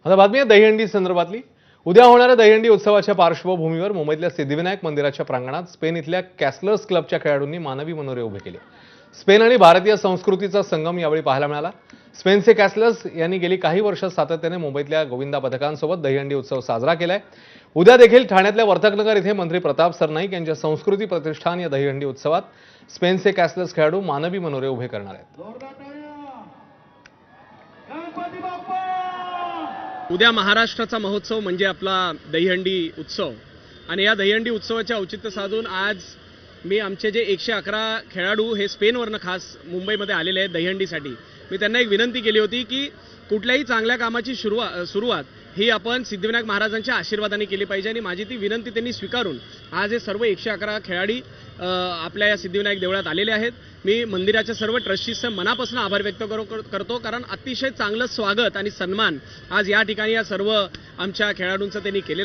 आता बातमी आहे दहीहंडी संदर्भातली। उद्या होणाऱ्या दहीहंडी उत्सवाच्या पार्श्वभूमीवर मुंबईतल्या सिद्धिविनायक मंदिराच्या प्रांगणात स्पेन इथल्या कॅसलर्स क्लबच्या खेळाडूंनी मानवी मनोरे उभे केले। स्पेन आणि भारतीय संस्कृतीचा संगम यावेळी पाहायला मिळाला। स्पेनचे कॅसलर्स यांनी गेली काही वर्ष सातत्याने मुंबईतल्या गोविंदा पथकांसोबत दहीहंडी उत्सव साजरा केलाय। उद्या देखील ठाण्यातल्या वर्तकनगर इथे मंत्री प्रताप सरनाईक यांच्या संस्कृती प्रतिष्ठान या दहीहंडी उत्सवात स्पेनचे कॅसलर्स खेळाडू मानवी मनोरे उभे करणार आहेत। उद्या महाराष्ट्राचा महोत्सव म्हणजे आपला दहीहंडी उत्सव आणि या दहीहंडी उत्सवाचे औचित्य साधून आज मी आमचे जे 111 खेळाडू हे स्पेनवरनं खास मुंबईमध्ये आलेले आहेत दहीहंडीसाठी। मी त्यांना एक विनंती केली होती की कुठल्याही चांगल्या कामाची सुरुवात ही आपण सिद्धिविनायक महाराजांच्या आशीर्वादाने केली पाहिजे आणि माझी ती विनंती त्यांनी स्वीकारून आज हे सर्व 111 खेळाडी आपल्या या सिद्धिविनायक देवळात आलेले आहेत। मी मंदिराच्या सर्व ट्रस्टीजचे मनापासून आभार व्यक्त करतो कारण अतिशय चांगलं स्वागत आणि सन्मान आज या ठिकाणी या सर्व आमच्या खेळाडूंचं त्यांनी केलेलं आहे।